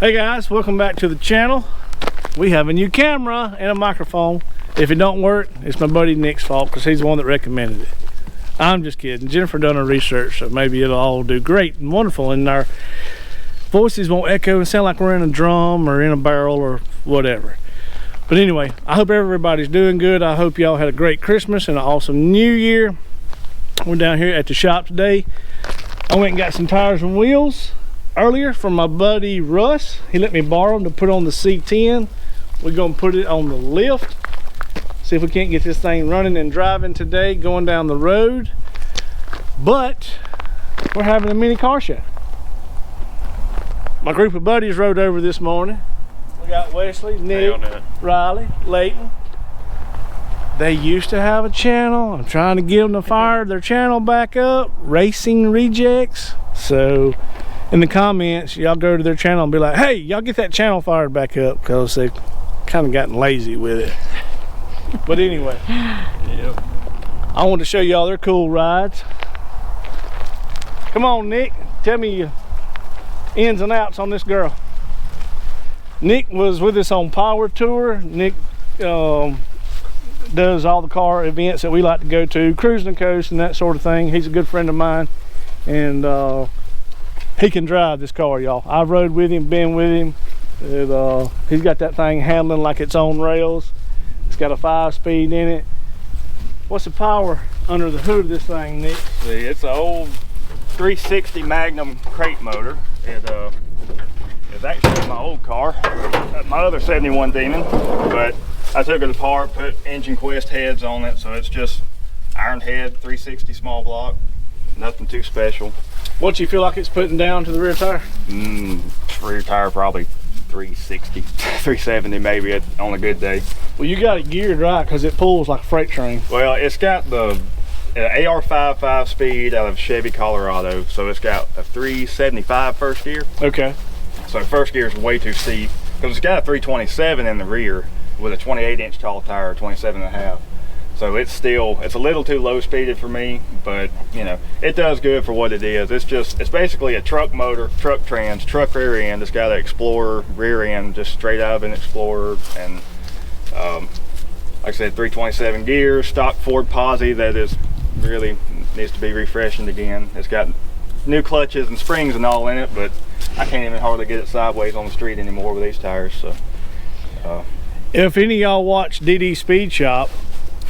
Hey guys, welcome back to the channel. We have a new camera and a microphone. If it don't work, it's my buddy Nick's fault because he's the one that recommended it. I'm just kidding. Jennifer done her research, so maybe it'll all do great and wonderful, and our voices won't echo and sound like we're in a drum or in a barrel or whatever. But anyway, I hope everybody's doing good. I hope y'all had a great Christmas and an awesome New Year. We're down here at the shop today. I went and got some tires and wheels earlier from my buddy Russ. He let me borrow them to put on the C10. We're gonna put it on the lift. See if we can't get this thing running and driving today, going down the road. But we're having a mini car show. My group of buddies rode over this morning. We got Wesley, Nick, Riley, Layton. They used to have a channel. I'm trying to get them to fire their channel back up, Racing Rejects. So in the comments, y'all go to their channel and be like, hey, y'all get that channel fired back up, because they've kind of gotten lazy with it. But anyway, yep. I want to show y'all their cool rides. Come on, Nick, tell me your ins and outs on this girl. Nick was with us on Power Tour. Nick does all the car events that we like to go to, Cruising the Coast and that sort of thing. He's a good friend of mine, and he can drive this car, y'all. I've rode with him, been with him. He's got that thing handling like it's on rails. It's got a 5-speed in it. What's the power under the hood of this thing, Nick? See, it's an old 360 Magnum crate motor. It's actually my old car, my other 71 Demon, but I took it apart, put Engine Quest heads on it, so it's just iron head, 360 small block, nothing too special. What do you feel like it's putting down to the rear tire? Rear tire probably 360, 370 maybe on a good day. Well, you got it geared right because it pulls like a freight train. Well, it's got the AR5 5-speed out of Chevy Colorado, so it's got a 375 first gear. Okay. So first gear is way too steep because it's got a 327 in the rear with a 28-inch tall tire, 27.5. So it's a little too low speeded for me, but you know, it does good for what it is. It's basically a truck motor, truck trans, truck rear end. It's got an Explorer rear end, just straight out of an Explorer, and like I said, 327 gears, stock Ford Posse that is really needs to be refreshened again. It's got new clutches and springs and all in it, but I can't even hardly get it sideways on the street anymore with these tires. So if any of y'all watch DD Speed Shop,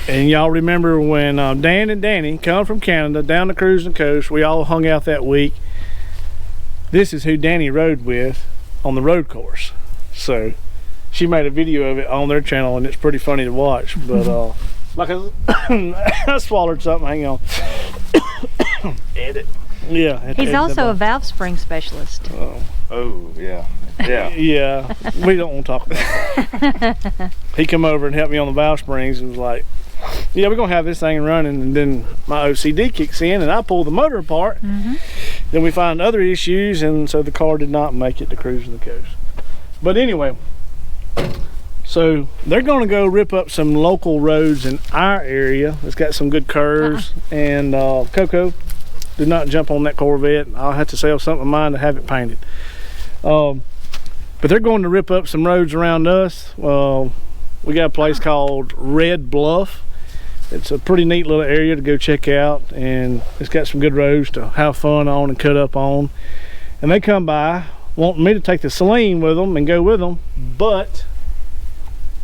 and y'all remember when Dan and Danny come from Canada down to Cruising the Coast, we all hung out that week. This is who Danny rode with on the road course. So she made a video of it on their channel, and it's pretty funny to watch. But like I swallowed something, hang on. Edit. Yeah. He's also a valve spring specialist. Oh yeah. Yeah. Yeah, we don't want to talk about that. He come over and helped me on the valve springs and was like, yeah, we're gonna have this thing running, and then my OCD kicks in and I pull the motor apart. Then we find other issues, and so the car did not make it to Cruising the Coast. But anyway, so they're gonna go rip up some local roads in our area. It's got some good curves, and Coco did not jump on that Corvette. I'll have to sell something of mine to have it painted. But they're going to rip up some roads around us. We got a place called Red Bluff. It's a pretty neat little area to go check out, and it's got some good roads to have fun on and cut up on. And they come by wanting me to take the Celine with them and go with them, but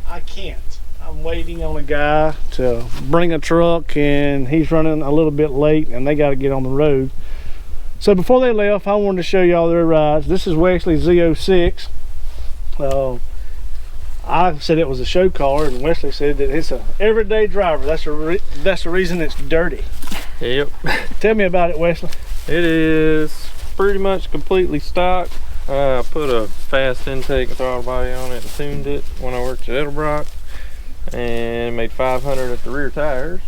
I can't. I'm waiting on a guy to bring a truck, and he's running a little bit late, and they got to get on the road. So before they left, I wanted to show y'all their rides. This is Wesley's Z06. I said it was a show car, and Wesley said that it's an everyday driver. That's the reason it's dirty. Yep. Tell me about it, Wesley. It is pretty much completely stock. I put a fast intake and throttle body on it and tuned it when I worked at Edelbrock, and made 500 at the rear tires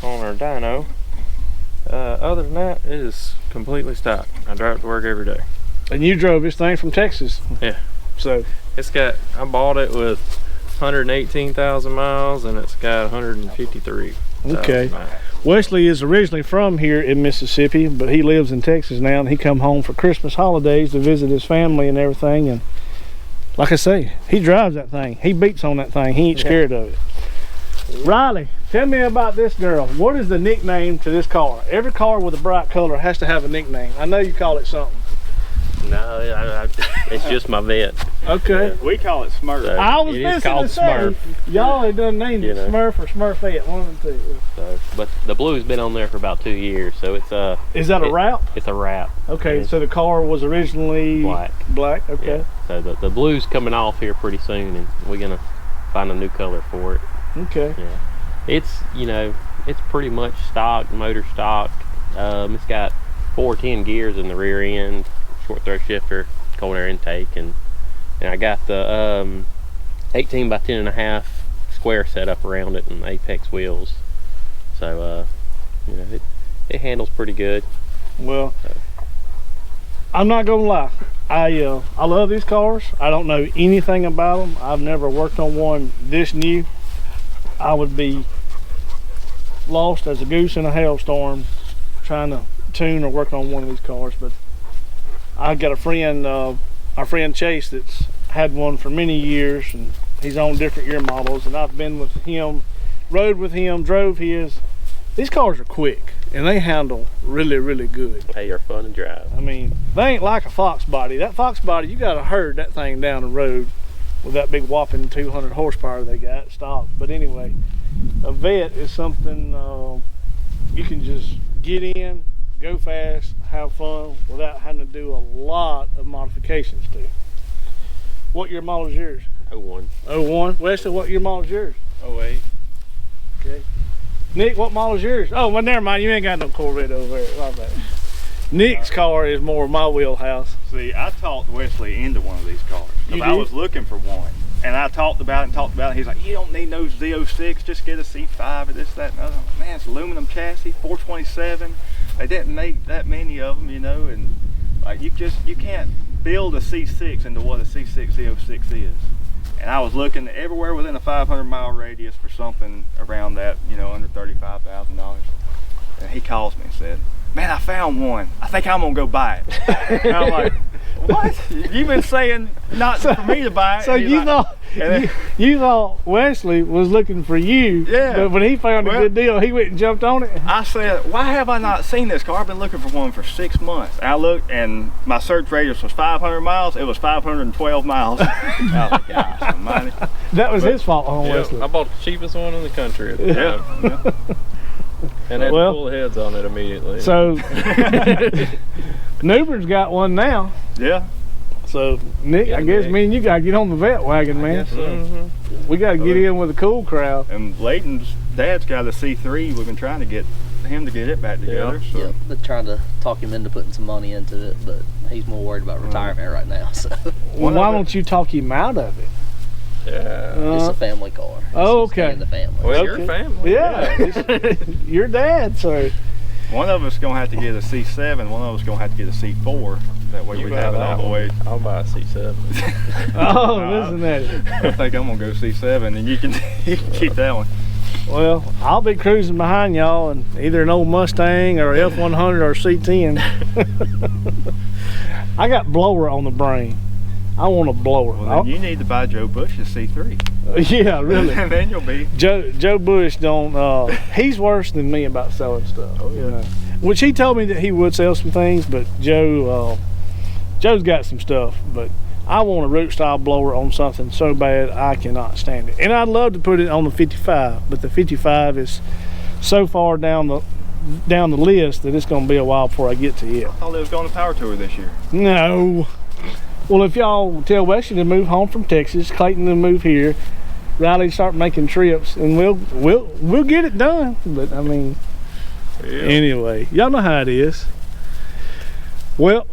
on our dyno. Other than that, it is completely stock. I drive it to work every day. And you drove this thing from Texas. Yeah. So I bought it with 118,000 miles, and it's got 153. Okay. Wesley is originally from here in Mississippi, but he lives in Texas now, and he come home for Christmas holidays to visit his family and everything. And like I say, he drives that thing. He beats on that thing. He ain't scared of it. Riley, tell me about this girl. What is the nickname to this car? Every car with a bright color has to have a nickname. I know you call it something. No, it's just my vet. Okay. Yeah, we call it Smurf. So I was it is fixing called to say, Smurf. y'all had done named it Smurf or Smurfette, one of the two. So, but the blue's been on there for about 2 years, so it's Is that a wrap? It's a wrap. Okay, Yeah. so the car was originally Black. Black, okay. Yeah. So the blue's coming off here pretty soon, and we're gonna find a new color for it. Okay. Yeah. It's it's pretty much stock, motor stock. It's got 410 gears in the rear end, short throw shifter, cold air intake, and I got the 18 by 10.5 square setup around it and Apex wheels. So it handles pretty good. Well, I'm not gonna lie. I love these cars. I don't know anything about them. I've never worked on one this new. I would be lost as a goose in a hailstorm trying to tune or work on one of these cars. But I got a friend, our friend Chase, that's had one for many years, and he's on different year models, and I've been with him, rode with him, drove his. These cars are quick and they handle really, really good. They are fun to drive. I mean, they ain't like a Fox body. That Fox body, you gotta herd that thing down the road with that big whopping 200 horsepower they got stock. But anyway, a vet is something you can just get in, go fast, have fun without having to do a lot of modifications to. What year model is yours? 01. 01. Wesley, what year model is yours? 08. Okay. Nick, what model is yours? Oh, well, never mind. You ain't got no Corvette over there. My bad. Nick's car is more my wheelhouse. See, I talked Wesley into one of these cars because I was looking for one, and I talked about it. He's like, "You don't need no Z06, just get a C5 or this, that, and other." Man, it's aluminum chassis, 427. They didn't make that many of them, and like you can't build a C6 into what a C6 Z06 is. And I was looking everywhere within a 500-mile radius for something around that, under $35,000. And he calls me and said, "Man, I found one. I think I'm gonna go buy it." And I'm like, "What? You've been saying not for me to buy it." So you thought Wesley was looking for you, but when he found a good deal, he went and jumped on it. I said, "Why have I not seen this car? I've been looking for one for 6 months." And I looked, and my search radius was 500 miles. It was 512 miles. Oh gosh, almighty. That was his fault on Wesley. I bought the cheapest one in the country at the time. And had to pull the heads on it immediately. So Newbern's got one now. Yeah. So Nick, I guess me and you gotta get on the vet wagon, man. I guess so. We gotta get in with the cool crowd. And Layton's dad's got a C3. We've been trying to get him to get it back together. So. Yeah, been trying to talk him into putting some money into it, but he's more worried about retirement right now. So why don't you talk him out of it? Yeah. It's a family car. Oh, okay. In the family. Well, your family. Yeah. Your dad, so. One of us gonna have to get a C7. One of us gonna have to get a C4. That way we have it all the way. I'll buy a C7. Oh, listen to that. I think I'm gonna go C7, and you can keep that one. Well, I'll be cruising behind y'all in either an old Mustang or F100 or C10. I got blower on the brain. I want a blower. Well, then you need to buy Joe Bush's C3. Yeah, really. And then you'll be. Joe Bush don't. He's worse than me about selling stuff. Oh yeah. Which he told me that he would sell some things, but Joe's got some stuff. But I want a root style blower on something so bad I cannot stand it. And I'd love to put it on the 55, but the 55 is so far down the list that it's going to be a while before I get to it. I thought they was going to Power Tour this year. No. Well, if y'all tell Wesley to move home from Texas, Clayton to move here, Riley start making trips, and we'll get it done. But I mean, anyway, y'all know how it is. Well,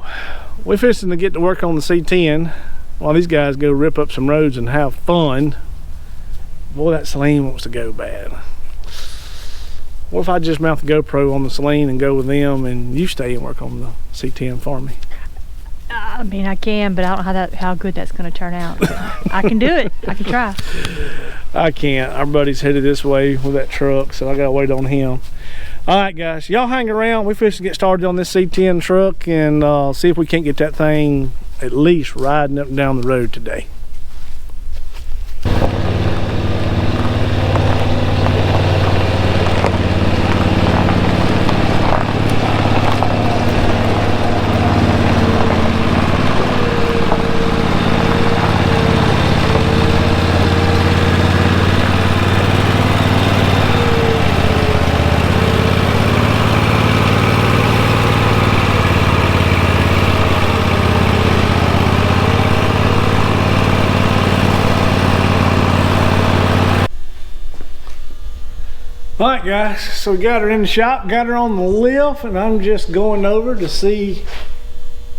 we're fixing to get to work on the C10 while these guys go rip up some roads and have fun. Boy, that Celine wants to go bad. What if I just mount the GoPro on the Celine and go with them, and you stay and work on the C10 for me? I mean, I can, but I don't know how good that's going to turn out. I can do it. I can try. I can't. Our buddy's headed this way with that truck, so I got to wait on him. All right, guys, y'all hang around. We're fixing to get started on this C10 truck and see if we can't get that thing at least riding up and down the road today. All right, guys, so we got her in the shop, got her on the lift, and I'm just going over to see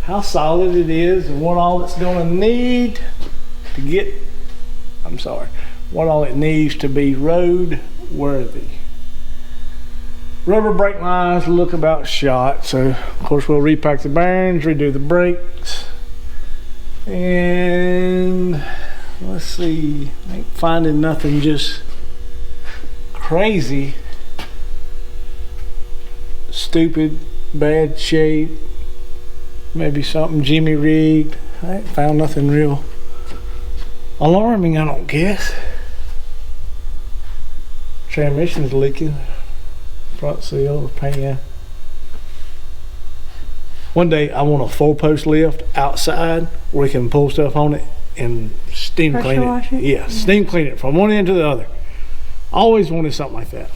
how solid it is and what all it's gonna need to get, what all it needs to be road worthy. Rubber brake lines look about shot, so of course we'll repack the bearings, redo the brakes, and let's see, I ain't finding nothing just crazy, stupid, bad shape, maybe something Jimmy rigged. I ain't found nothing real alarming, I don't guess. Transmission's leaking, front seal, pan. One day I want a 4-post lift outside where we can pull stuff on it and steam Pressure clean it. wash it? Yeah, steam clean it from one end to the other. Always wanted something like that.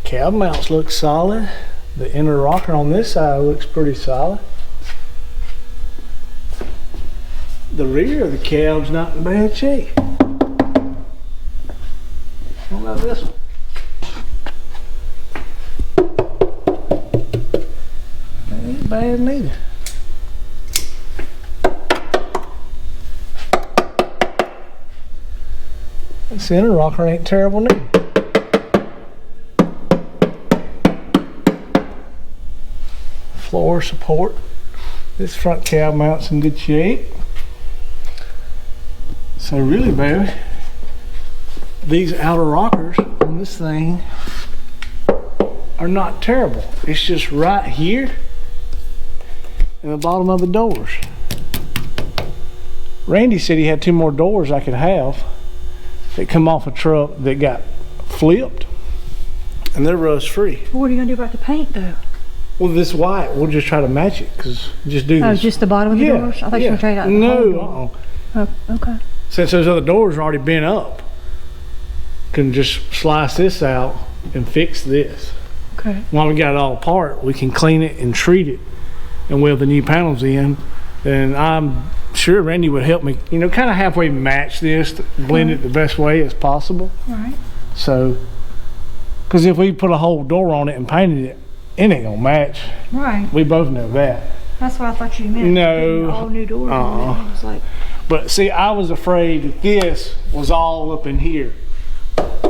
Cab mounts look solid. The inner rocker on this side looks pretty solid. The rear of the cab's not in bad shape. What about this one? That ain't bad neither. This inner rocker ain't terrible neither. Floor support. This front cab mount's in good shape. So really, baby, these outer rockers on this thing are not terrible. It's just right here in the bottom of the doors. Randy said he had 2 more doors I could have that come off a truck that got flipped, and they're rust free. What are you gonna do about the paint though? Well, this white, we'll just try to match it, because just do this. Oh, just the bottom of the doors? I thought you were gonna trade out the whole door. No, Oh, okay. since those other doors are already bent up, can just slice this out and fix this. Okay. While we got it all apart, we can clean it and treat it and weld the new panels in. And I'm sure Randy would help me, you know, kind of halfway match this, to blend it the best way as possible. All right. So, because if we put a whole door on it and painted it, it ain't gonna match. Right. We both know that. That's what I thought you meant. No. Putting all new doors on it. I was like, But see, I was afraid that this was all up in here.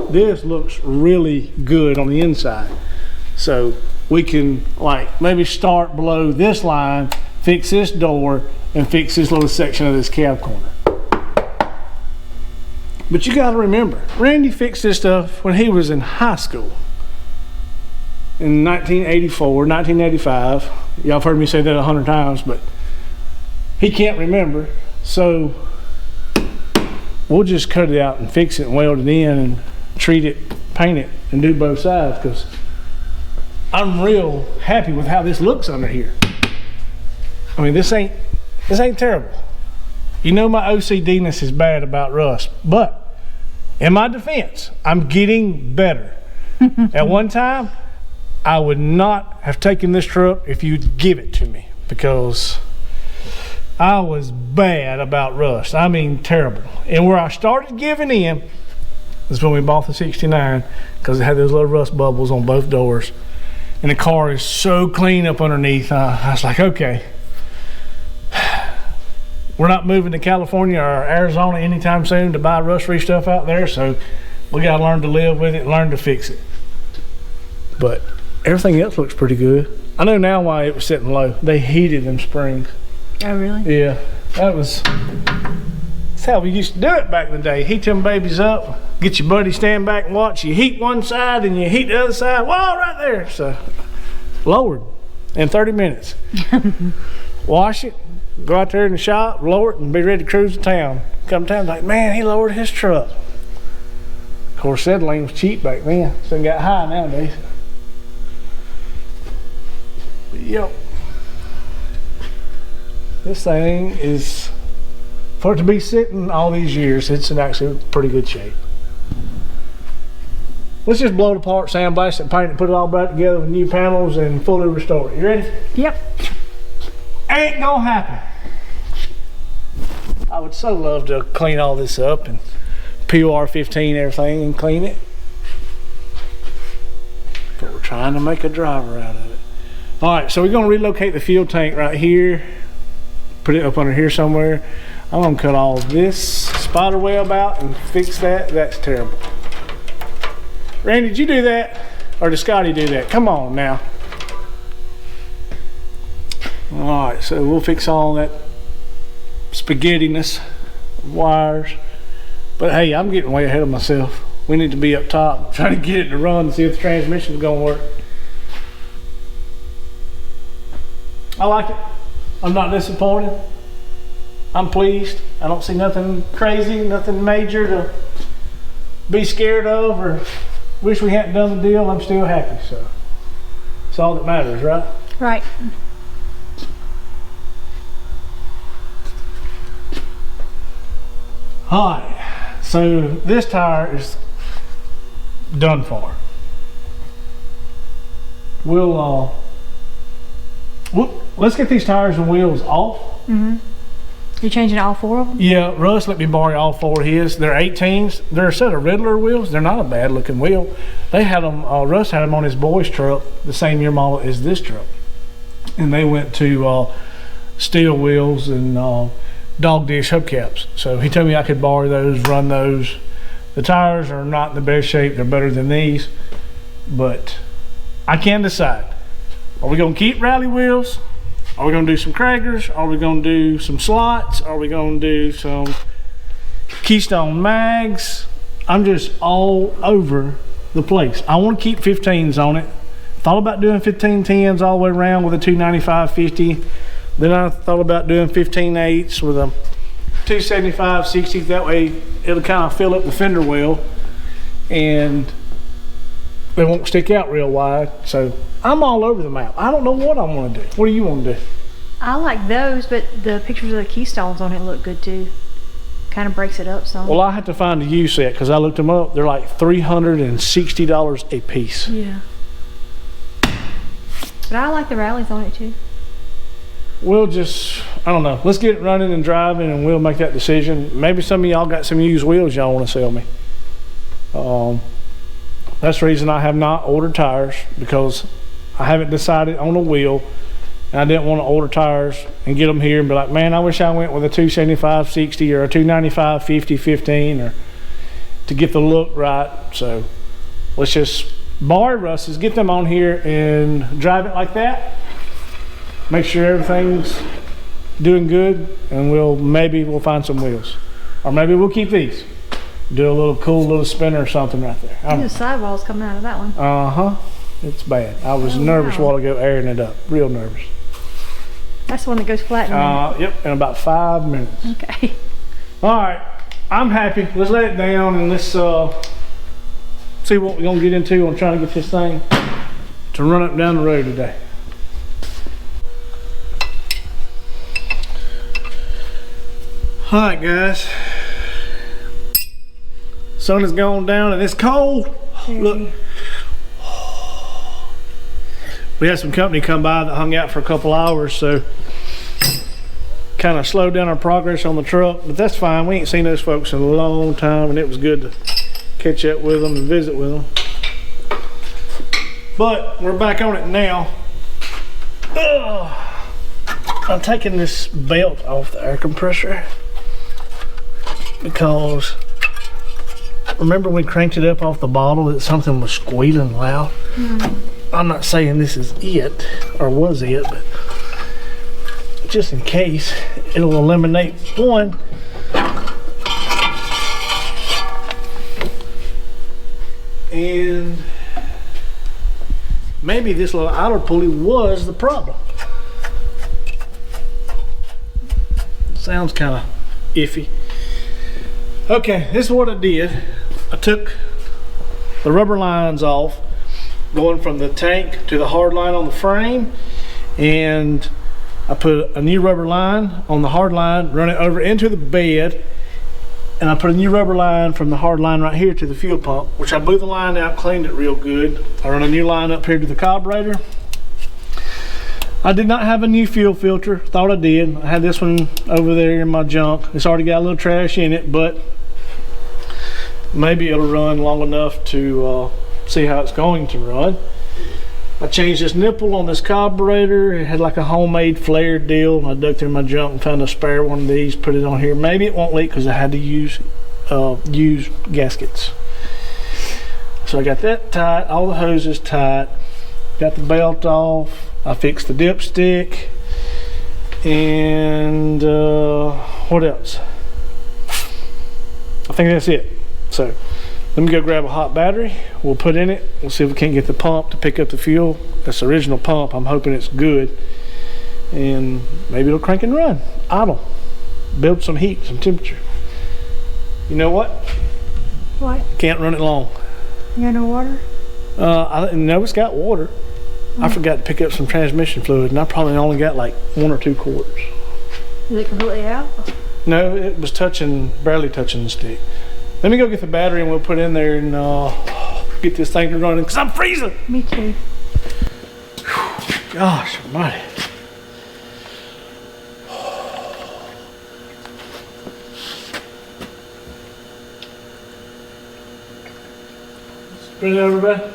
This looks really good on the inside. So we can like maybe start below this line, fix this door, and fix this little section of this cab corner. But you gotta remember, Randy fixed this stuff when he was in high school. In 1984, 1985. Y'all have heard me say that 100 times, but he can't remember. So we'll just cut it out and fix it and weld it in and treat it, paint it, and do both sides, because I'm real happy with how this looks under here. I mean, this ain't terrible. You know my OCD-ness is bad about rust, but in my defense, I'm getting better. At one time, I would not have taken this truck if you'd give it to me, because I was bad about rust. I mean, terrible. And where I started giving in is when we bought the 69, because it had those little rust bubbles on both doors. And the car is so clean up underneath. I was like, okay, we're not moving to California or Arizona anytime soon to buy rust-free stuff out there, so we gotta learn to live with it, learn to fix it. But everything else looks pretty good. I know now why it was sitting low. They heated them springs. oh really? Yeah, that's how we used to do it back in the day. Heat them babies up, get your buddy stand back and watch. You heat one side and you heat the other side. Whoa, right there. So lowered in 30 minutes. Wash it, go out there in the shop, lower it, and be ready to cruise to town. Come to town, like, man, he lowered his truck. Of course, settling was cheap back then, so it got high nowadays. But, yep. This thing is, for it to be sitting all these years, it's in actually pretty good shape. Let's just blow it apart, sandblast it, paint it, put it all back together with new panels and fully restore it. You ready? Yep. Ain't gonna happen. I would so love to clean all this up and peel R15 everything and clean it. But we're trying to make a driver out of it. All right, so we're gonna relocate the fuel tank right here, put it up under here somewhere. I'm gonna cut all this spider web out and fix that. That's terrible. Randy, did you do that? Or did Scotty do that? Come on now. All right, so we'll fix all that spaghettiness, wires. But hey, I'm getting way ahead of myself. We need to be up top, trying to get it to run and see if the transmission's gonna work. I like it. I'm not disappointed. I'm pleased. I don't see nothing crazy, nothing major to be scared of or wish we hadn't done the deal. I'm still happy, so it's all that matters, right? Right. All right, so this tire is done for. Let's get these tires and wheels off. Mm-hmm. You changing all 4 of them? Yeah, Russ let me borrow all 4 of his. They're 18s. They're a set of Riddler wheels. They're not a bad looking wheel. They had them, Russ had them on his boy's truck, the same year model as this truck. And they went to steel wheels and dog dish hubcaps. So he told me I could borrow those, run those. The tires are not in the best shape. They're better than these. But I can decide. Are we gonna keep rally wheels? Are we gonna do some Kragers? Are we gonna do some slots? Are we gonna do some Keystone mags? I'm just all over the place. I want to keep 15s on it. Thought about doing 1510s all the way around with a 295/50. Then I thought about doing 15/8s with a 275/60. That way it'll kind of fill up the fender well and they won't stick out real wide. So I'm all over the map. I don't know what I want to do. What do you want to do? I like those, but the pictures of the Keystones on it look good too. Kind of breaks it up some. Well, I have to find a used set because I looked them up. They're like $360 a piece. Yeah. But I like the rallies on it too. We'll just, I don't know. Let's get it running and driving and we'll make that decision. Maybe some of y'all got some used wheels y'all want to sell me. That's the reason I have not ordered tires, because I haven't decided on a wheel and I didn't want to order tires and get them here and be like, man, I wish I went with a 275/60 or a 295/50/15 or to get the look right. So let's just borrow Russ's, get them on here and drive it like that. Make sure everything's doing good, and we'll find some wheels, or maybe we'll keep these. Do a little cool little spinner or something right there. The sidewalls coming out of that one. It's bad. I was nervous a while ago airing it up. Real nervous. That's the one that goes flat in Yep, in about 5 minutes. Okay. All right, I'm happy. Let's let it down and let's see what we're gonna get into on trying to get this thing to run up and down the road today. All right, guys. Sun has gone down and it's cold. Look. We had some company come by that hung out for a couple hours, so kind of slowed down our progress on the truck, but that's fine. We ain't seen those folks in a long time, and it was good to catch up with them and visit with them. But we're back on it now. I'm taking this belt off the air compressor because remember we cranked it up off the bottle that something was squealing loud? I'm not saying this is it or was it, but just in case, it'll eliminate one. And maybe this little idler pulley was the problem. Sounds kind of iffy. Okay, this is what I did. I took the rubber lines off, going from the tank to the hard line on the frame, and I put a new rubber line on the hard line, run it over into the bed, and I put a new rubber line from the hard line right here to the fuel pump, which I blew the line out, cleaned it real good. I run a new line up here to the carburetor. I did not have a new fuel filter. Thought I did. I had this one over there in my junk. It's already got a little trash in it, but maybe it'll run long enough to see how it's going to run. I changed this nipple on this carburetor. It had like a homemade flared deal. I dug through my junk and found a spare one of these, put it on here. Maybe it won't leak because I had to use gaskets. So I got that tight, all the hoses tight, got the belt off. I fixed the dipstick, and what else? I think that's it. So let me go grab a hot battery. We'll put in it. We'll see if we can't get the pump to pick up the fuel. That's the original pump. I'm hoping it's good, and maybe it'll crank and run, idle, build some heat, some temperature. You know what? What? Can't run it long. You got no water? I know it's got water. I forgot to pick up some transmission fluid, and I probably only got like 1 or 2 quarts. Is it completely out? No, it was barely touching the stick. Let me go get the battery and we'll put it in there and get this thing running, because I'm freezing. Me too. Gosh almighty. Spread it over, everybody.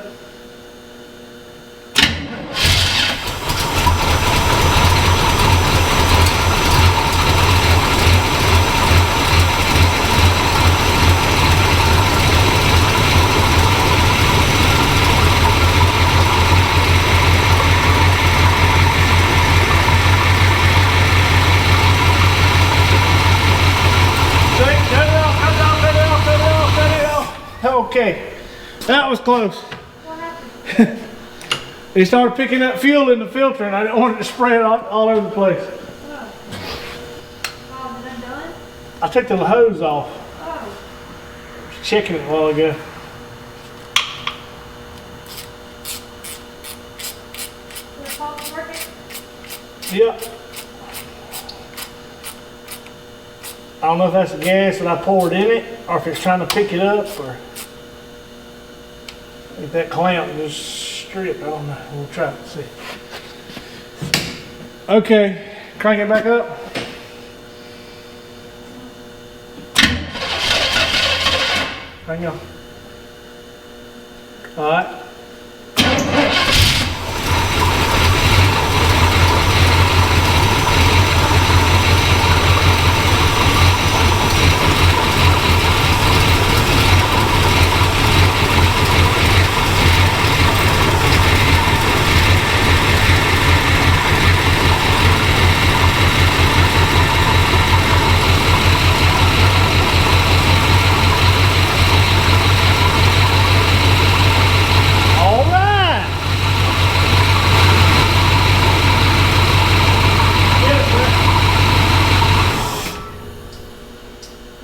Okay, that was close. What happened? He started picking up fuel in the filter, and I didn't want it to spray it all over the place. Oh. Oh, is that done? I took the hose off. Oh. I was checking it a while ago. The pump's working? Yep. I don't know if that's the gas that I poured in it, or if it's trying to pick it up, or if that clamp just stripped. I don't know. We'll try it, see. Okay, crank it back up. Hang on. All right.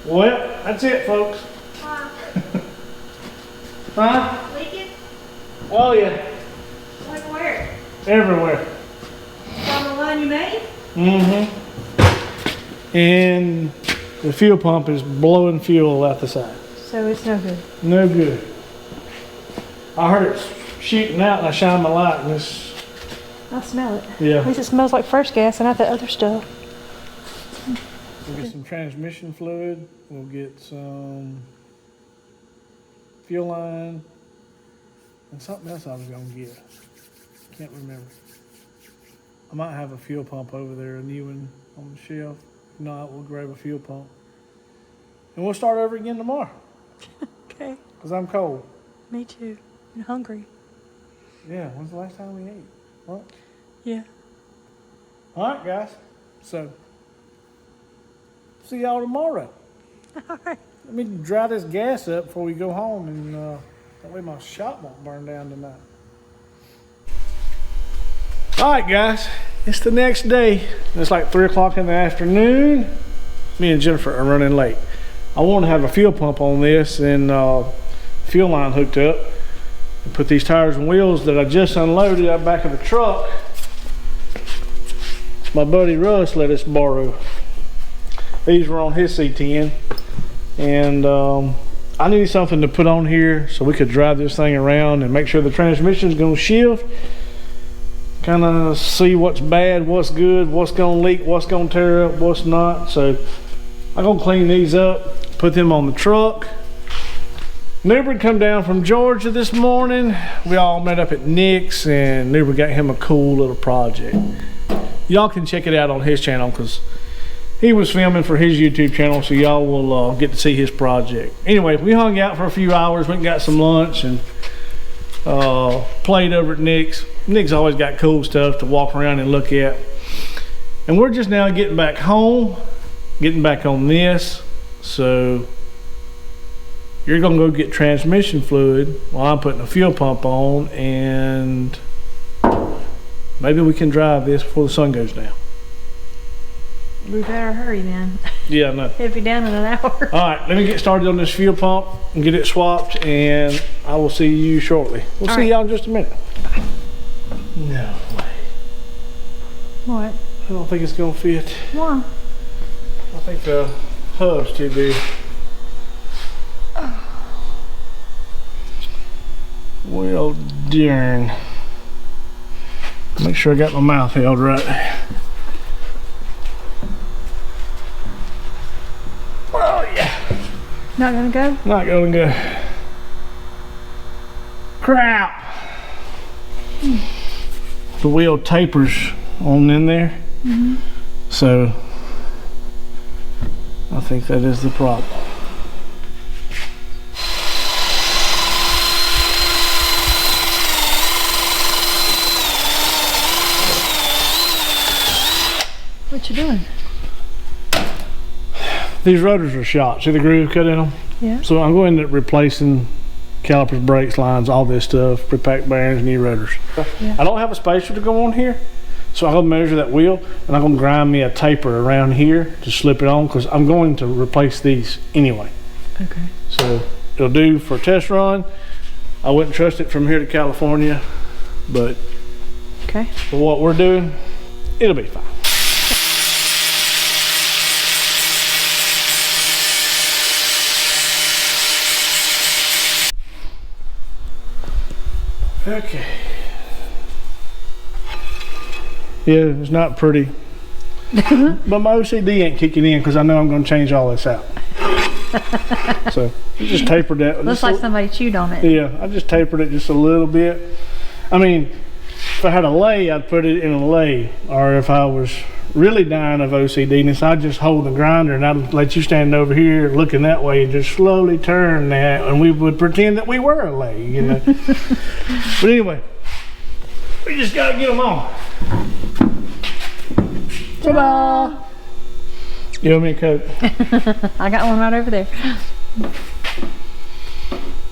Well, that's it, folks. Huh? Leaking? Oh, yeah. Like where? Everywhere. On the line you made? Mm-hmm. And the fuel pump is blowing fuel out the side. So it's no good. No good. I heard it shooting out and I shined my light and it's... I smell it. Yeah. At least it smells like fresh gas and not that other stuff. We'll get some transmission fluid. We'll get some fuel line and something else I was gonna get. Can't remember. I might have a fuel pump over there, a new one on the shelf. If not, we'll grab a fuel pump. And we'll start over again tomorrow. Okay. Because I'm cold. Me too. And hungry. Yeah, when's the last time we ate? What? Yeah. All right, guys. So, see y'all tomorrow. All right. Let me dry this gas up before we go home, and that way my shop won't burn down tonight. All right, guys. It's the next day. It's like 3 o'clock in the afternoon. Me and Jennifer are running late. I want to have a fuel pump on this and fuel line hooked up. And put these tires and wheels that I just unloaded out back of the truck. My buddy Russ let us borrow. These were on his C10, and I needed something to put on here so we could drive this thing around and make sure the transmission's gonna shift. Kind of see what's bad, what's good, what's gonna leak, what's gonna tear up, what's not. So I'm gonna clean these up, put them on the truck, Newbert come down from Georgia this morning. We all met up at Nick's, and Newbert got him a cool little project. Y'all can check it out on his channel because he was filming for his YouTube channel, so y'all will get to see his project. Anyway, we hung out for a few hours, went and got some lunch, and played over at Nick's. Nick's always got cool stuff to walk around and look at. And we're just now getting back home, getting back on this. So you're gonna go get transmission fluid while I'm putting a fuel pump on, and maybe we can drive this before the sun goes down. We better hurry then. Yeah, no. It'll be down in an hour. All right, let me get started on this fuel pump and get it swapped, and I will see you shortly. We'll see y'all in just a minute. Bye. No way. What? I don't think it's gonna fit. Why? I think the hub's too big. Well, darn. Make sure I got my mouth held right. Oh yeah. Not gonna go? Not gonna go. Crap. The wheel tapers on in there. So I think that is the problem. What you doing? These rotors are shot. See the groove cut in them? Yeah. So I'm going to replacing calipers, brakes, lines, all this stuff, pre-packed bearings, new rotors. Yeah. I don't have a spacer to go on here, so I'm going to measure that wheel, and I'm going to grind me a taper around here to slip it on, because I'm going to replace these anyway. Okay. So it'll do for a test run. I wouldn't trust it from here to California, but Okay. for what we're doing, it'll be fine. Okay. Yeah, it's not pretty. But my OCD ain't kicking in because I know I'm going to change all this out. So you just tapered that. Looks like somebody chewed on it. Yeah, I just tapered it just a little bit. I mean, if I had a lay, I'd put it in a lay. Or if I was really dying of OCDness, I'd just hold the grinder and I'd let you stand over here looking that way and just slowly turn that, and we would pretend that we were a lay, you know. But anyway, we just gotta get them on. Ta-da! You owe me a Coke. I got one right over there.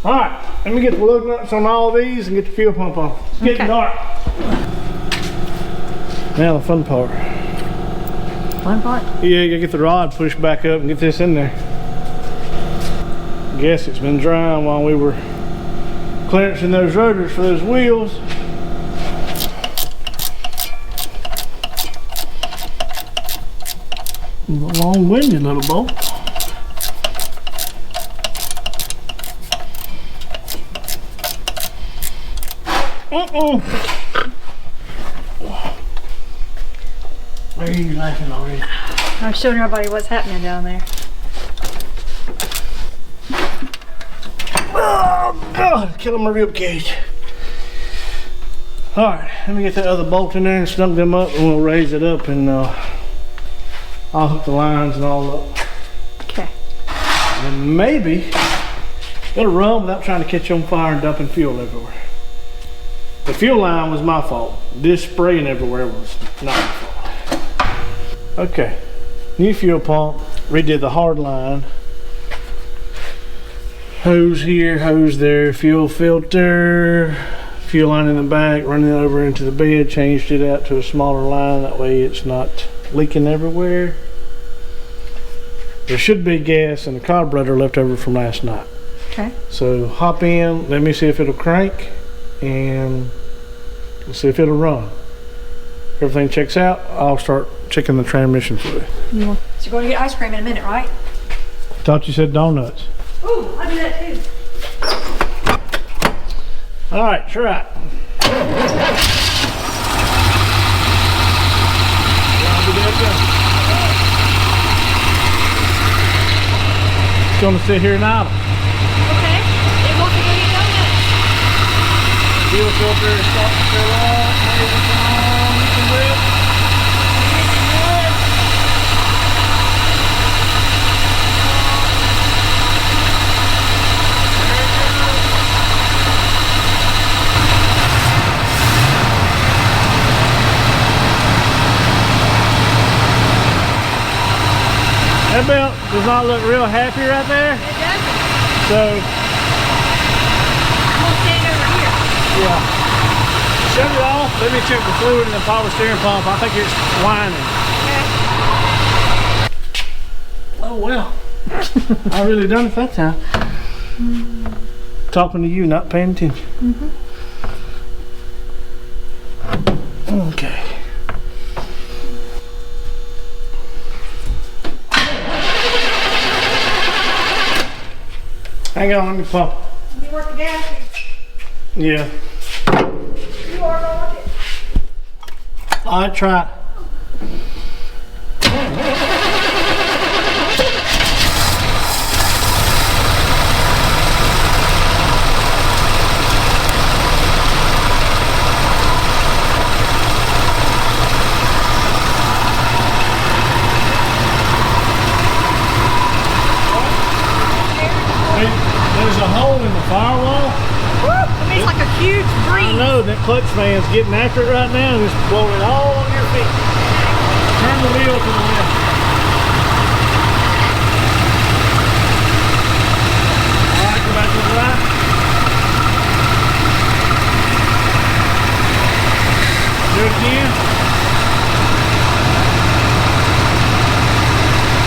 All right, let me get the lug nuts on all these and get the fuel pump on. It's getting dark. Now the fun part. Fun part? Yeah, you gotta get the rod pushed back up and get this in there. Guess it's been drying while we were clearancing those rotors for those wheels. Long-winded little bolt. Why are you laughing already? I'm showing everybody what's happening down there. Oh God, killing my rib cage. All right, let me get that other bolt in there and snug them up, and we'll raise it up, and I'll hook the lines and all up. Okay. And maybe it'll run without trying to catch on fire and dumping fuel everywhere. The fuel line was my fault. This spraying everywhere was not my fault. Okay, new fuel pump, redid the hard line. Hose here, hose there, fuel filter, fuel line in the back, running it over into the bed, changed it out to a smaller line, that way it's not leaking everywhere. There should be gas in the carburetor left over from last night. Okay. So hop in, let me see if it'll crank, and we'll see if it'll run. If everything checks out, I'll start checking the transmission fluid. So you're going to get ice cream in a minute, right? Thought you said donuts. Ooh, I do that too. All right, try it. It's gonna sit here and idle. Okay. Fuel filter is starting to fill up. Maybe come on, you can do it. That belt does not look real happy right there. It doesn't. So, I'm gonna stand over here. yeah. Shut it off. Let me check the fluid in the power steering pump. I think it's whining. Okay. Oh well. I really done it that time. Talking to you, not paying attention. Okay. Hang on, let me pump. You work the gas. Yeah. You are gonna work it. All right, try it. There's a hole in the firewall. Woo! I mean, it's like a huge I breeze. know that clutch man's getting after it right now and it's blowing it all on your feet. Turn the wheel to the left. Alright, go back to the right. Do it again.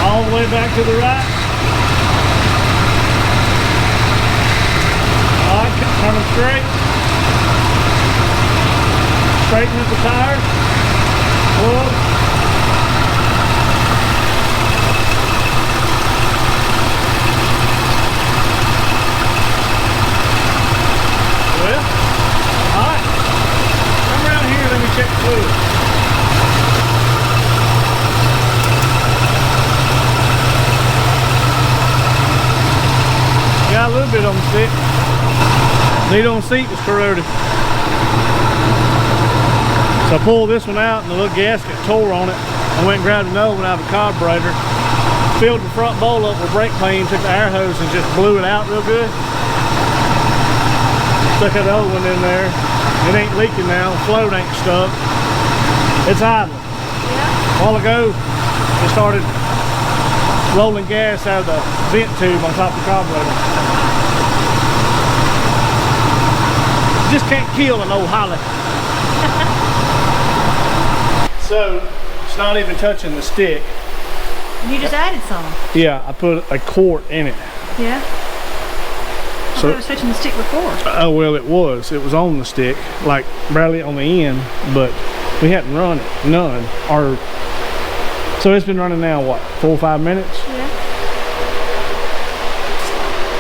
All the way back to the right. Alright, turn them straight. Straighten up the tires. Plug. Well, alright. Come around here, let me check the fluid. Got a little bit on the stick. Lead on seat was corroded. So I pulled this one out and the little gasket tore on it. I went and grabbed another one out of the carburetor, filled the front bowl up with brake clean, took the air hose and just blew it out real good. Stuck that other one in there. It ain't leaking now, the float ain't stuck. It's idle. Yeah. A while ago, it started rolling gas out of the vent tube on top of the carburetor. Just can't kill an old Holly. So it's not even touching the stick. You just added some. Yeah, I put a quart in it. Yeah. I thought it was touching the stick before. Oh well, it was on the stick, like barely on the end, but we hadn't run it none. Or so it's been running now what, 4 or 5 minutes? Yeah.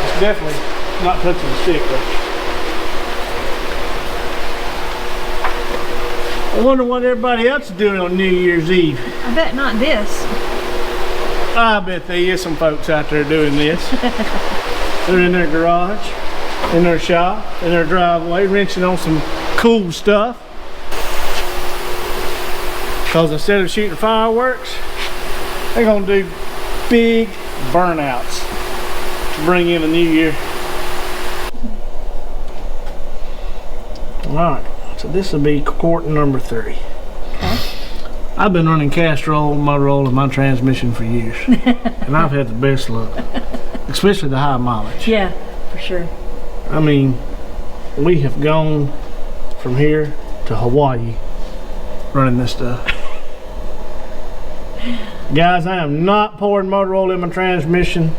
It's definitely not touching the stick though. I wonder what everybody else is doing on New Year's Eve. I bet not this. I bet there is some folks out there doing this. They're in their garage, in their shop, in their driveway, wrenching on some cool stuff. Because instead of shooting fireworks, they're gonna do big burnouts to bring in the new year. All right. So this will be quart number 3. Okay. I've been running cast roll, motor oil in my transmission for years. And I've had the best luck. Especially the high mileage. Yeah, for sure. I mean, we have gone from here to Hawaii running this stuff. Guys, I am not pouring motor oil in my transmission.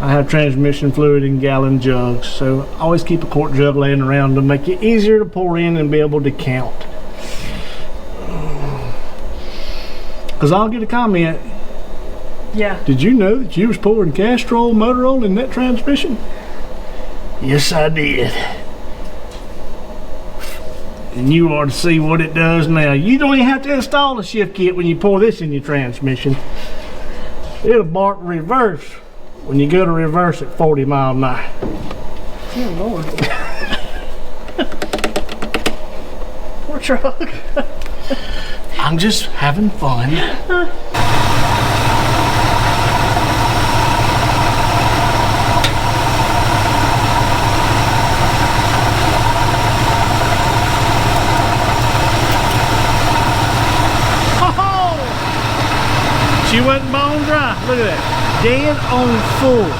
I have transmission fluid in gallon jugs, so always keep a quart jug laying around to make it easier to pour in and be able to count. Because I'll get a comment. Yeah. Did you know that you was pouring Castrol motor oil in that transmission? Yes, I did. And you ought to see what it does now. You don't even have to install a shift kit when you pour this in your transmission. It'll bark reverse when you go to reverse at 40 miles an hour. Oh Lord. truck. I'm just having fun. She wasn't bone dry. Look at that. Dead on full.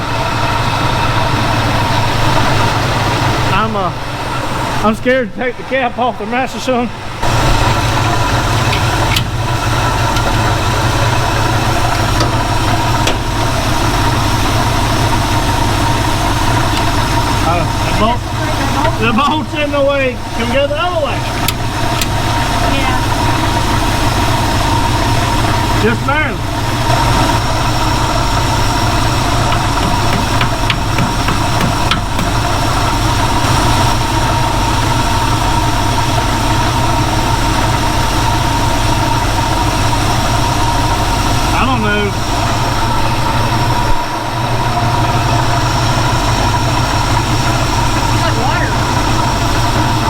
I'm scared to take the cap off the master cylinder. The bolt's in the way. Can we go the other way? Yeah. Just barely. I don't know. It's like water.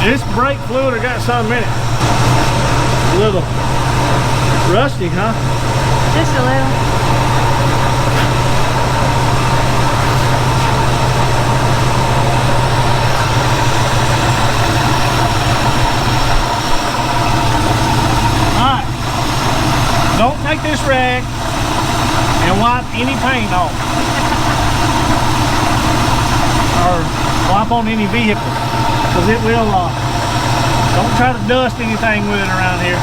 This brake fluid got some in it. A little rusty, huh? Just a little. Alright. Don't take this rag and wipe any paint off. Or wipe on any vehicle. Because it will, don't try to dust anything with it around here.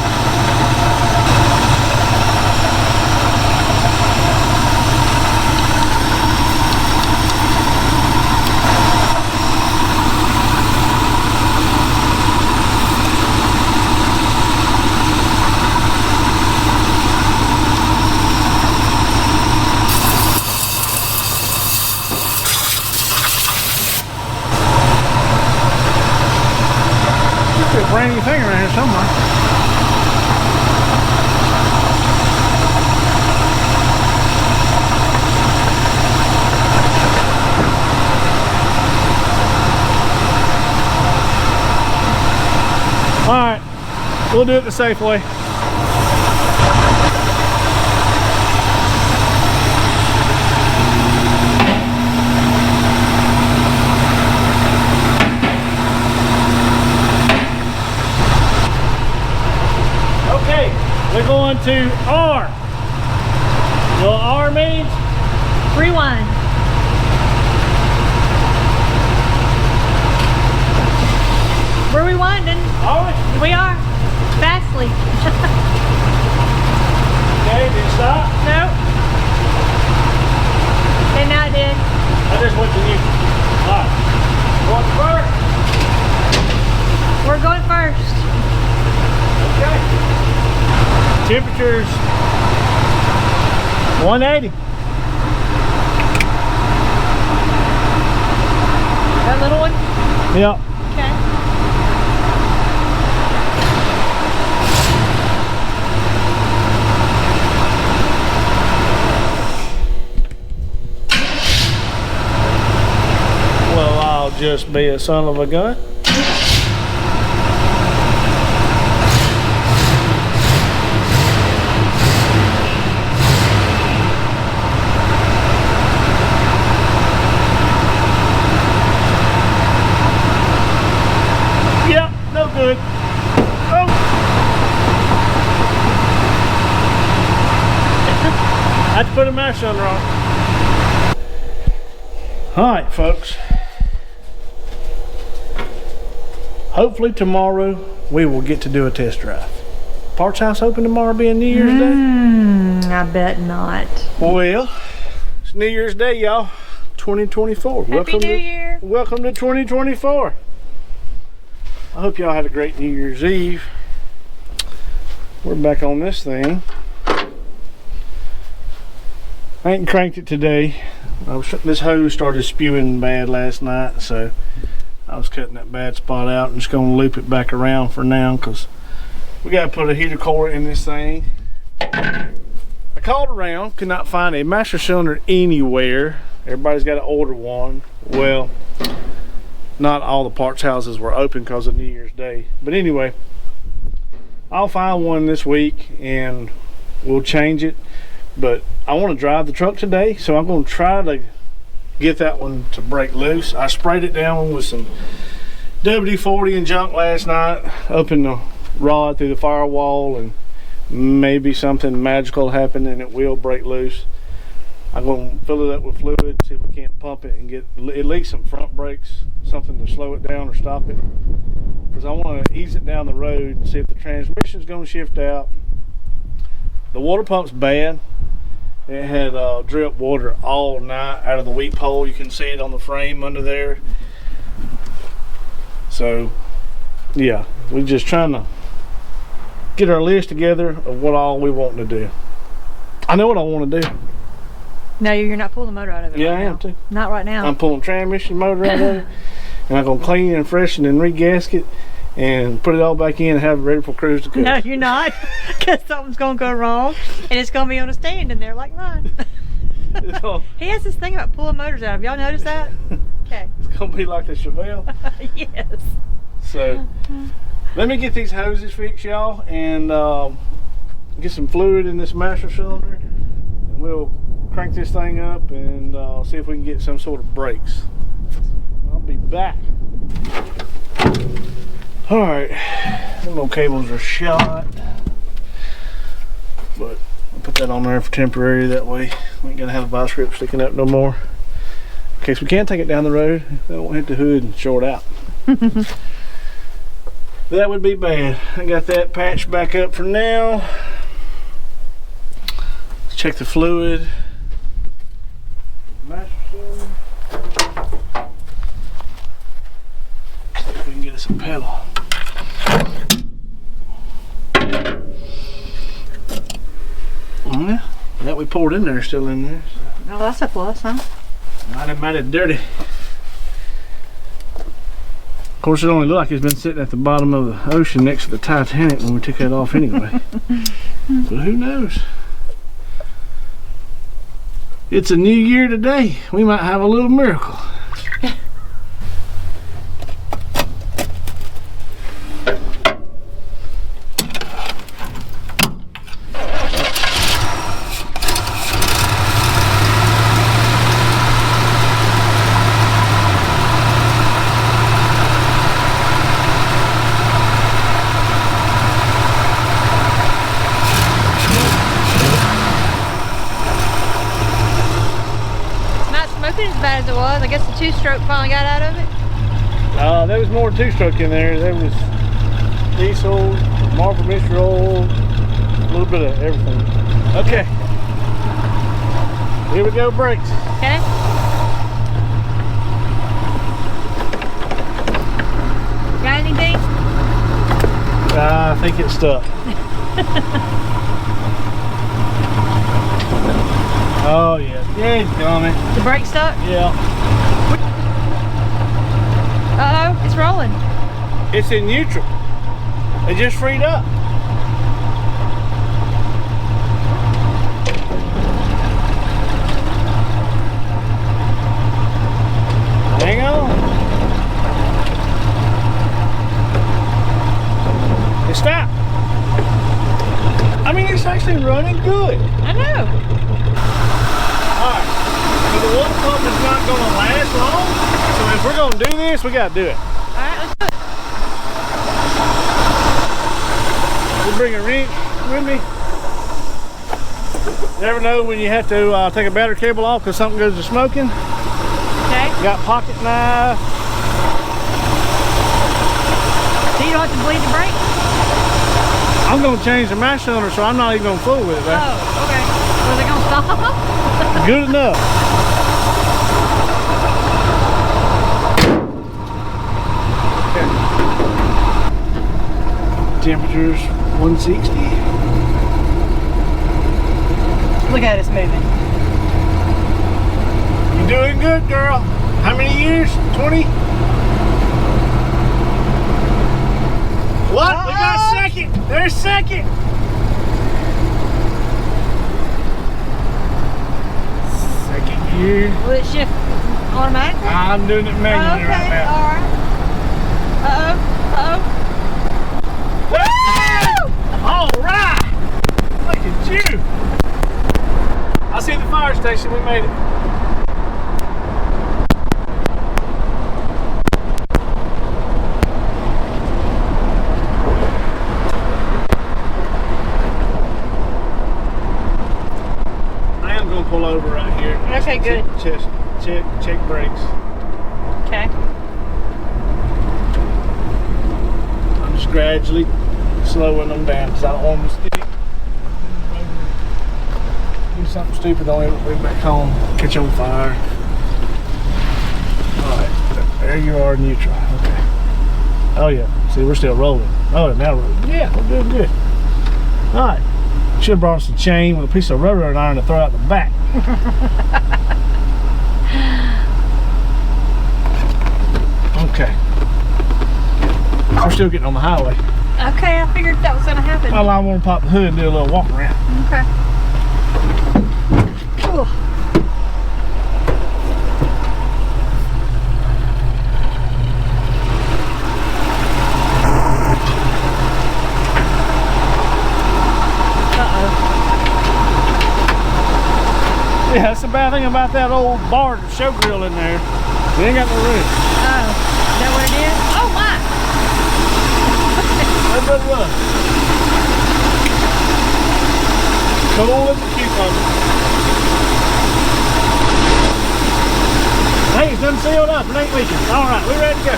Brand new thing around here somewhere. Alright, we'll do it the safe way. We're going to R. You know what R means? Rewind. We're rewinding. Are we? We are. Fastly. Okay, did it stop? Nope. Okay, now it did. I just went to you. Alright. Going first? We're going first. Okay. Temperature's 180. That little one? Yep. Okay. Well, I'll just be a son of a gun. Good. Oh. I had to put a mash under on. Alright folks. Hopefully tomorrow we will get to do a test drive. Parts house open tomorrow being New Year's Day? I bet not. Well, it's New Year's Day, y'all. 2024. Happy New Year. Welcome to 2024. I hope y'all had a great New Year's Eve. We're back on this thing. I ain't cranked it today. This hose started spewing bad last night, so I was cutting that bad spot out and just gonna loop it back around for now because we gotta put a heater core in this thing. I called around, could not find a master cylinder anywhere. Everybody's got to order one. Well, not all the parts houses were open because of New Year's Day. But anyway, I'll find one this week and we'll change it. But I want to drive the truck today, so I'm going to try to get that one to break loose. I sprayed it down with some WD-40 and junk last night up in the rod through the firewall, and maybe something magical happened and it will break loose. I'm going to fill it up with fluid, see if we can't pump it and get at least some front brakes, something to slow it down or stop it. Because I want to ease it down the road and see if the transmission's going to shift out. The water pump's bad. It had drip water all night out of the weep hole. You can see it on the frame under there. So, yeah, we're just trying to get our list together of what all we want to do. I know what I want to do. No, you're not pulling the motor out of it. Yeah, right I am now. too. Not right now. I'm pulling transmission motor out of it, and I'm gonna clean and freshen and re-gasket and put it all back in and have it ready for cruise to coast. No, you're not, because something's gonna go wrong, and it's gonna be on a stand in there like mine. So, He has this thing about pulling motors out. Have y'all noticed that? Okay. it's gonna be like the Chevelle. Yes. So let me get these hoses fixed, y'all, and get some fluid in this master cylinder, and we'll crank this thing up and see if we can get some sort of brakes. I'll be back. All right, them little cables are shot, but I'll put that on there for temporary. That way we ain't gonna have a vice grip sticking up no more. In case we can take it down the road, they won't hit the hood and short out. That would be bad. I got that patched back up for now. Let's check the fluid. Master cylinder. See if we can get us a pedal. Yeah, that we poured in there is still in there. So. Oh, that's a plus, huh? Mighty dirty. Of course, it only looked like it's been sitting at the bottom of the ocean next to the Titanic when we took that off anyway. But who knows? It's a new year today. We might have a little miracle. As bad as it was. I guess the two-stroke finally got out of it. There was more two-stroke in there. There was diesel, marble mixture oil, a little bit of everything. Okay. Here we go, brakes. Okay. Got anything? I think it's stuck. Oh yeah. Yeah, it's coming. The brake stuck? Yeah. Uh-oh, it's rolling. It's in neutral. It just freed up. Hang on. It stopped. I mean, it's actually running good. I know. Alright, so the water pump is not going to last long, so if we're going to do this, we got to do it. Alright, let's do it. We'll bring a wrench with me. You never know when you have to take a battery cable off because something goes to smoking. Okay. Got pocket knife. So you don't have to bleed the brake? I'm going to change the master cylinder, so I'm not even going to fool with it. Right? Oh, okay. Was it going to stop? Good enough. Okay. Temperature's 160. Look at us moving. You're doing good, girl. How many years? 20? What? We got second. There's second. Second gear. Will it shift automatically? I'm doing it manually Okay, right now. alright. Uh-oh. Uh-oh. Woo! Phew. I see the fire station. We made it. I am going to pull over right here. Okay, good. Check brakes. Okay. I'm just gradually slowing them down because I don't want them to stick. Do something stupid, don't ever bring back home, catch on fire. Alright, there you are, neutral. Okay. Oh yeah, see, we're still rolling. Oh, now we're rolling. Yeah, we're doing good. Alright, should have brought us a chain with a piece of rubber iron to throw out the back. Okay. We're still getting on the highway. Okay, I figured that was gonna happen. Well, I want to pop the hood and do a little walk around. Okay. Ooh. Yeah, that's the bad thing about that old bar show grill in there. We ain't got no room. Oh, is that what it is? Oh my! Let it run. Cool as a cucumber. Hey, it's done sealed up. It ain't leaking. All right, we're ready to go.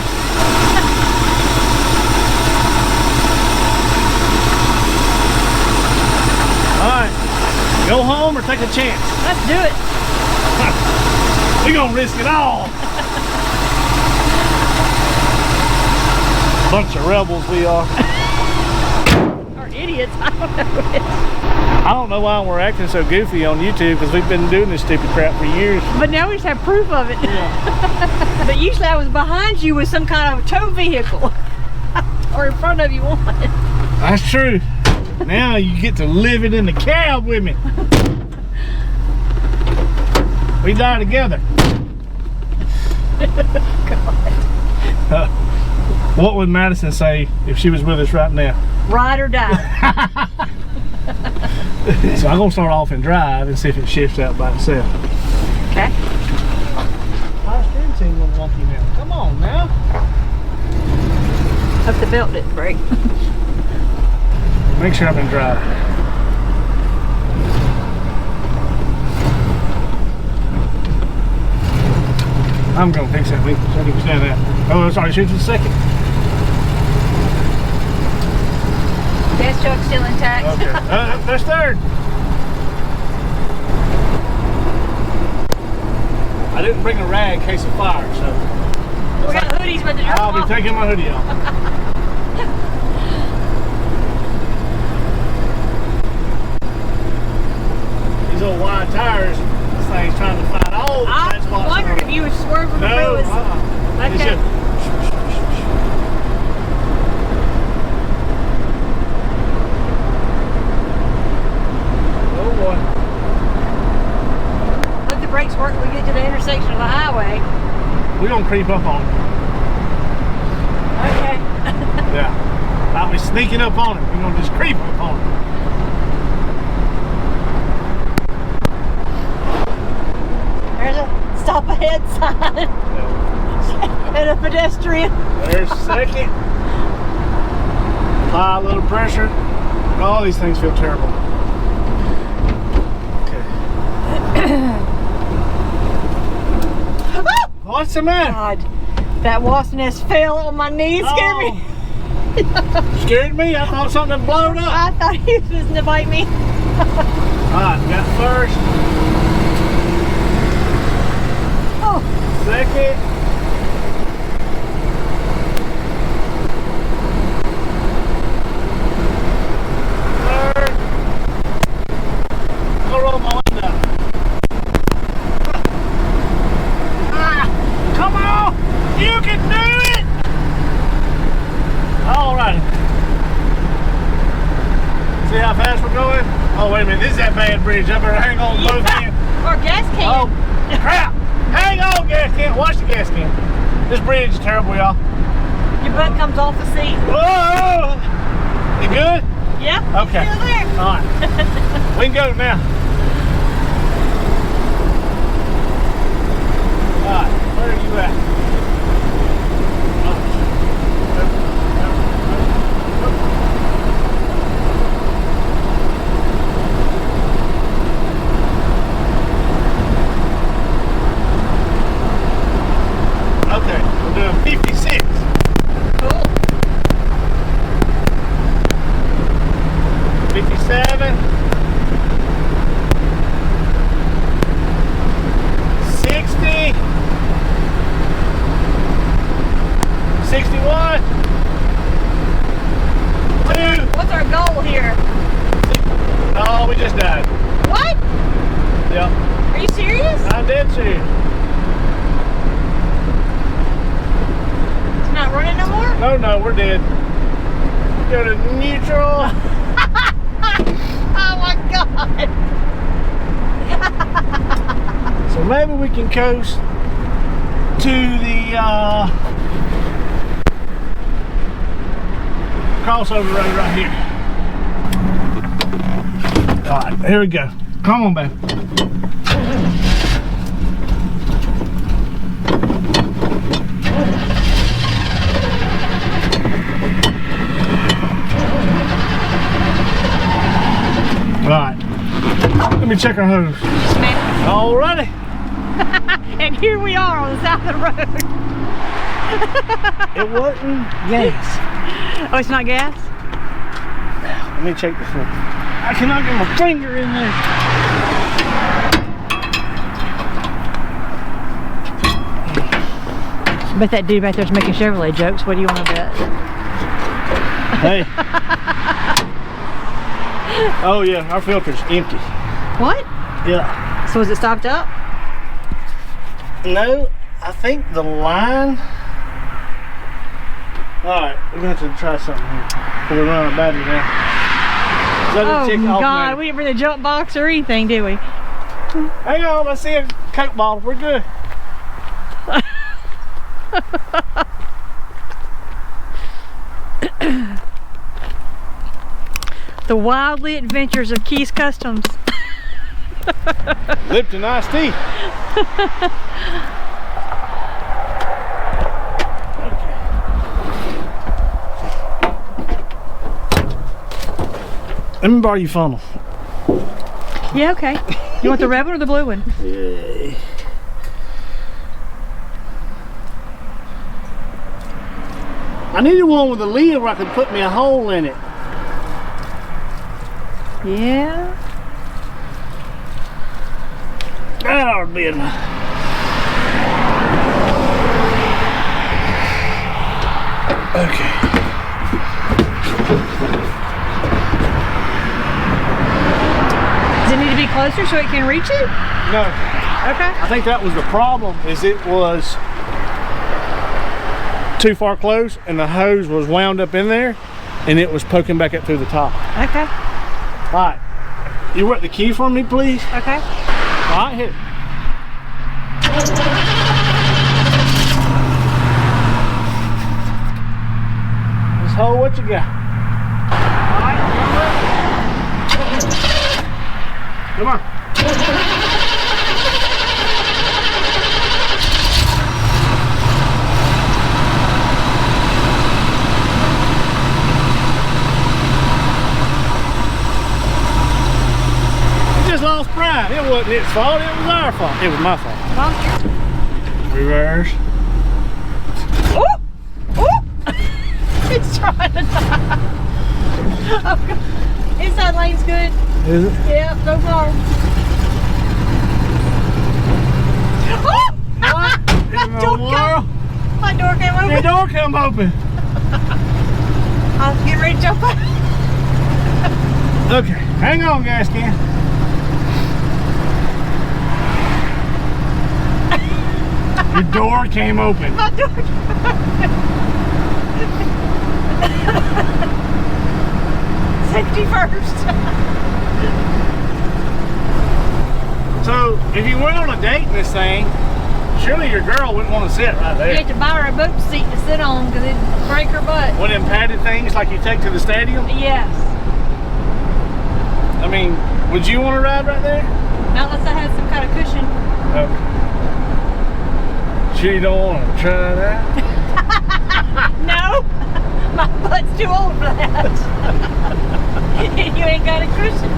All right, go home or take a chance. Let's do it. We're gonna risk it all. Bunch of rebels we are. Or idiots, I don't know. I don't know why we're acting so goofy on YouTube because we've been doing this stupid crap for years. But now we just have proof of it. Yeah. But usually I was behind you with some kind of tow vehicle. Or in front of you one. That's true. Now you get to live it in the cab with me. We die together. God. What would Madison say if she was with us right now? Ride or die. So I'm gonna start off and drive and see if it shifts out by itself. Okay. Our steering team will wonky now. Come on now. Hope the belt didn't break. Make sure I've been driving. I'm gonna fix that link so I can stand that. Oh, sorry, shoot for the second. Gas truck's still intact. Okay. That's third. I didn't bring a rag in case of fire, so. We got hoodies with the I'll be taking my hoodie off. These old wide tires, this thing's trying to find all the tight spots. I wondered if you were swerving the road. Okay. Oh boy. Hope the brakes work when we get to the intersection of the highway. We're gonna creep up on it. Okay. Yeah. I'll be sneaking up on it. We're gonna just creep up on it. There's a stop ahead sign. And a pedestrian. There's second. Apply a little pressure. All these things feel terrible. Okay. What's the matter? God, that wasp nest fell on my knee. It scared me. Scared me? I thought something had blown up. I thought he was going to bite me. Alright, got first. Oh. Second. Third. Go roll my window. Come on! You can do it! Alright. See how fast we're going? Oh, wait a minute. This is that bad bridge. I better hang on to both ends. Or gas can. Oh, crap! Hang on, gas can. Watch the gas can. This bridge is terrible, y'all. Your butt comes off the seat. Whoa! You good? Yeah. Okay. Still there. All right. We can go now. All right. Where are you at? Okay, we're doing 56. Cool. 57. 60. 61. 2. What's our goal here? Oh, we just died. What? Yep. Are you serious? I'm dead serious. It's not running no more? No, we're dead. Go to neutral. Oh my God. So maybe we can coast to the crossover road right here. All right, here we go. Come on, babe. Right. Let me check our hose. Alrighty. And here we are on the side of the road. It wasn't gas. Oh, it's not gas? Let me check this one. I cannot get my finger in there. I bet that dude back there's making Chevrolet jokes. What do you want to bet? Hey. Oh yeah, our filter's empty. What? Yeah. So is it stopped up? No, I think the line. Alright, we're going to have to try something here. We're running out of battery now. Oh God, we didn't bring the jump box or anything, did we? Hang on, let's see a Coke bottle. We're good. The wildly adventures of Keys Customs. Lipton iced tea. Let me borrow your funnel. Yeah, okay. You want the red one or the blue one? Yeah. I needed one with a lid where I could put me a hole in it. Yeah. That ought to be enough. Okay. Does it need to be closer so it can reach it? No. Okay. I think that was the problem, is it was too far close and the hose was wound up in there and it was poking back up through the top. Okay. All right. You work the key for me, please? Okay. All right, hit it. Let's hold what you got. All right, come on. It just lost pride. It wasn't its fault, it was our fault. It was my fault. Reverse. Oh! Oh! It's trying to die. Oh, God. Inside lane's good. Is it? Yep, so far. Oh! What? My In the door world? My door came open. Your door come open. I was getting ready to jump out. Okay, hang on, gas can. Your door came open. My door came open. Safety first. So, if you went on a date in this thing, surely your girl wouldn't want to sit right You there. have to buy her a boot seat to sit on because it'd break her butt. One of them padded things like you take to the stadium? Yes. I mean, would you want to ride right there? Not unless I had some kind of cushion. Okay. Sure you don't want to try that? No, my butt's too old for that. You ain't got a cushion.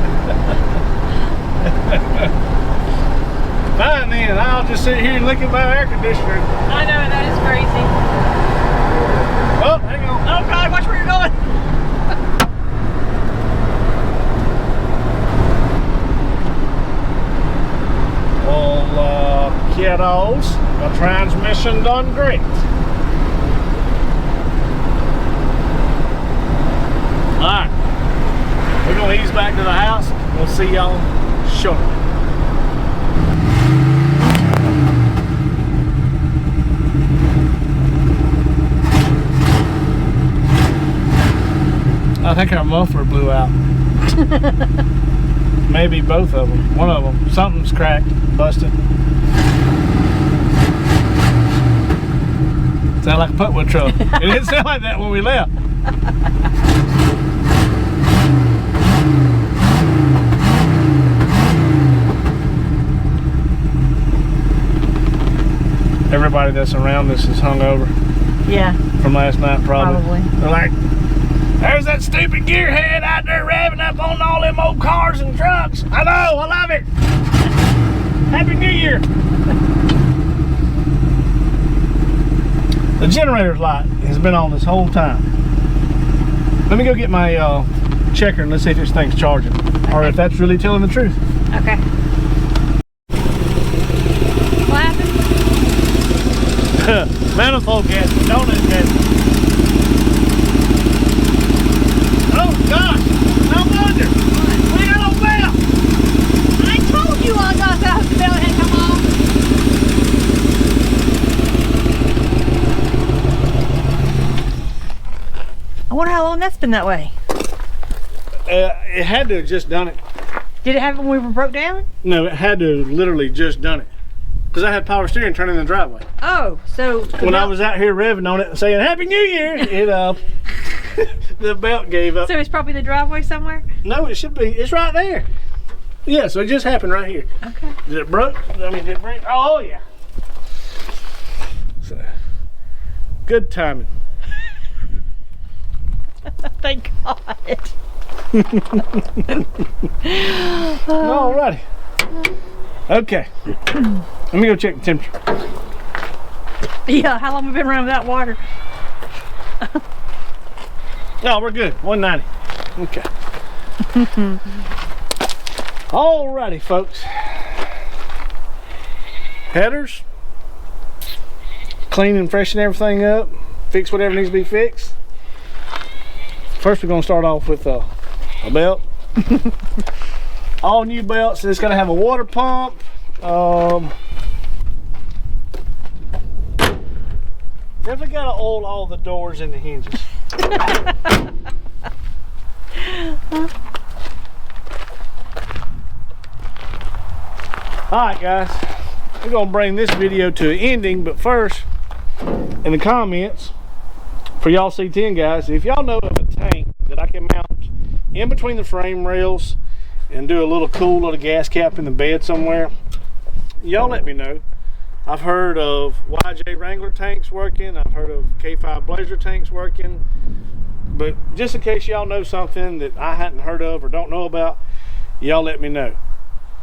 Fine then, I'll just sit here and look at my air conditioner. I know, that is crazy. Oh, hang on. Oh God, watch where you're going. Well, kiddos, the transmission done great. Alright, we're going to ease back to the house. We'll see y'all shortly. I think our muffler blew out. Maybe both of them. One of them. Something's cracked, busted. Sound like a putwood truck. It didn't sound like that when we left. Everybody that's around us is hungover. Yeah. From last night, probably. Probably. They're like, there's that stupid gearhead out there revving up on all them old cars and trucks. I know, I love it. Happy New Year. The generator's light has been on this whole time. Let me go get my checker and let's see if this thing's charging. Okay. Or if that's really telling the truth. Okay. What happened? Manifold gas, donut gas. Oh gosh, no wonder. We got a belt. I told you I got that belt had come off. I wonder how long that's been that way. It had to have just done it. Did it happen when we were broke down? No, it had to have literally just done it. Because I had power steering turning in the driveway. Oh, so when I was out here revving on it and saying Happy New Year, it the belt gave up. So it's probably the driveway somewhere? No, it should be. It's right there. Yeah, so it just happened right here. Okay. Did it broke? I mean, did it break? Oh yeah. So, good timing. Thank God. Alrighty. Okay. Let me go check the temperature. Yeah, how long have we been running without water? No, we're good. 190. Okay. Alrighty, folks. Headers. Clean and freshen everything up. Fix whatever needs to be fixed. First, we're going to start off with a belt. All new belts. It's going to have a water pump. Definitely got to oil all the doors and the hinges. Alright guys, we're going to bring this video to an ending, but first, in the comments, for y'all C10 guys, if y'all know of a tank that I can mount in between the frame rails and do a little cool little gas cap in the bed somewhere, y'all let me know. I've heard of YJ Wrangler tanks working. I've heard of K5 Blazer tanks working. But just in case y'all know something that I hadn't heard of or don't know about, y'all let me know.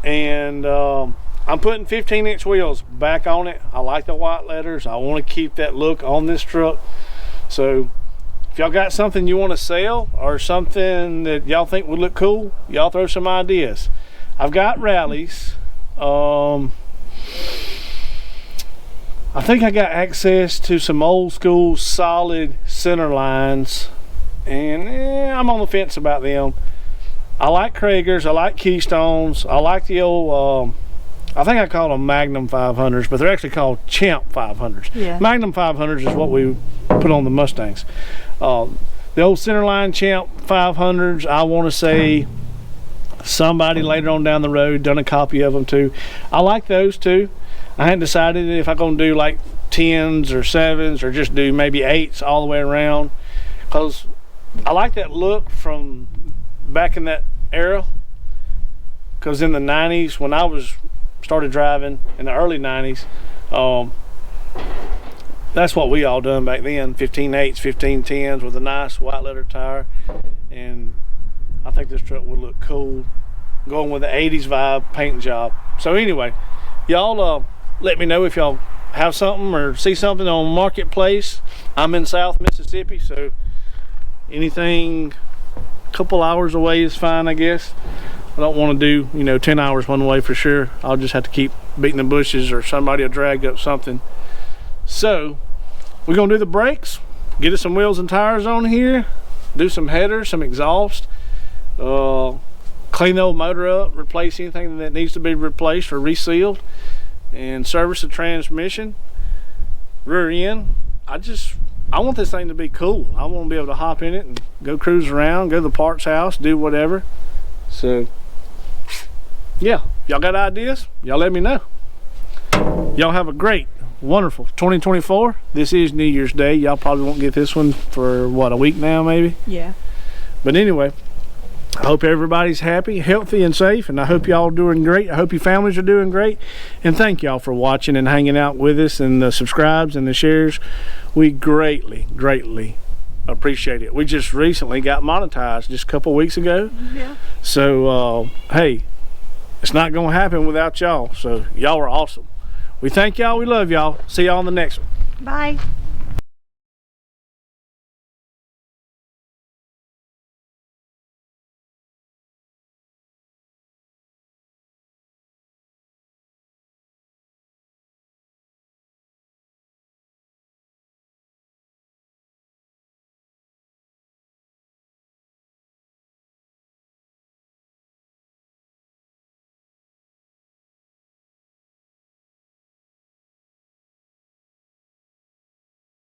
And I'm putting 15-inch wheels back on it. I like the white letters. I want to keep that look on this truck. So if y'all got something you want to sell or something that y'all think would look cool, y'all throw some ideas. I've got rallies. I think I got access to some old school solid center lines, and I'm on the fence about them. I like Kragers, I like Keystones, I like the old, I think I call them Magnum 500s, but they're actually called Champ 500s. Yeah. Magnum 500s is what we put on the Mustangs. The old centerline Champ 500s, I want to say somebody later on down the road done a copy of them too. I like those too. I hadn't decided if I'm going to do like 10s or 7s or just do maybe 8s all the way around, because I like that look from back in that era. because in the 90s, when I started driving in the early 90s, that's what we all done back then. 15.8s, 15.10s with a nice white leather tire. And I think this truck would look cool going with the 80s vibe paint job. So anyway, y'all let me know if y'all have something or see something on Marketplace. I'm in South Mississippi, so anything a couple hours away is fine, I guess. I don't want to do 10 hours one way for sure. I'll just have to keep beating the bushes, or somebody will drag up something. So we're gonna do the brakes, get us some wheels and tires on here, do some headers, some exhaust, clean the old motor up, replace anything that needs to be replaced or resealed, and service the transmission. Rear end, I want this thing to be cool. I want to be able to hop in it and go cruise around, go to the parts house, do whatever. So yeah, y'all got ideas, y'all let me know. Y'all have a great, wonderful 2024. This is New Year's Day. Y'all probably won't get this one for what, a week now maybe? Yeah. But anyway, I hope everybody's happy, healthy, and safe, and I hope y'all are doing great. I hope your families are doing great, and thank y'all for watching and hanging out with us, and the subscribes and the shares. We greatly appreciate it. We just recently got monetized just a couple weeks ago. Yeah. So hey, it's not gonna happen without y'all. So y'all are awesome. We thank y'all, we love y'all. See y'all on the next one. Bye.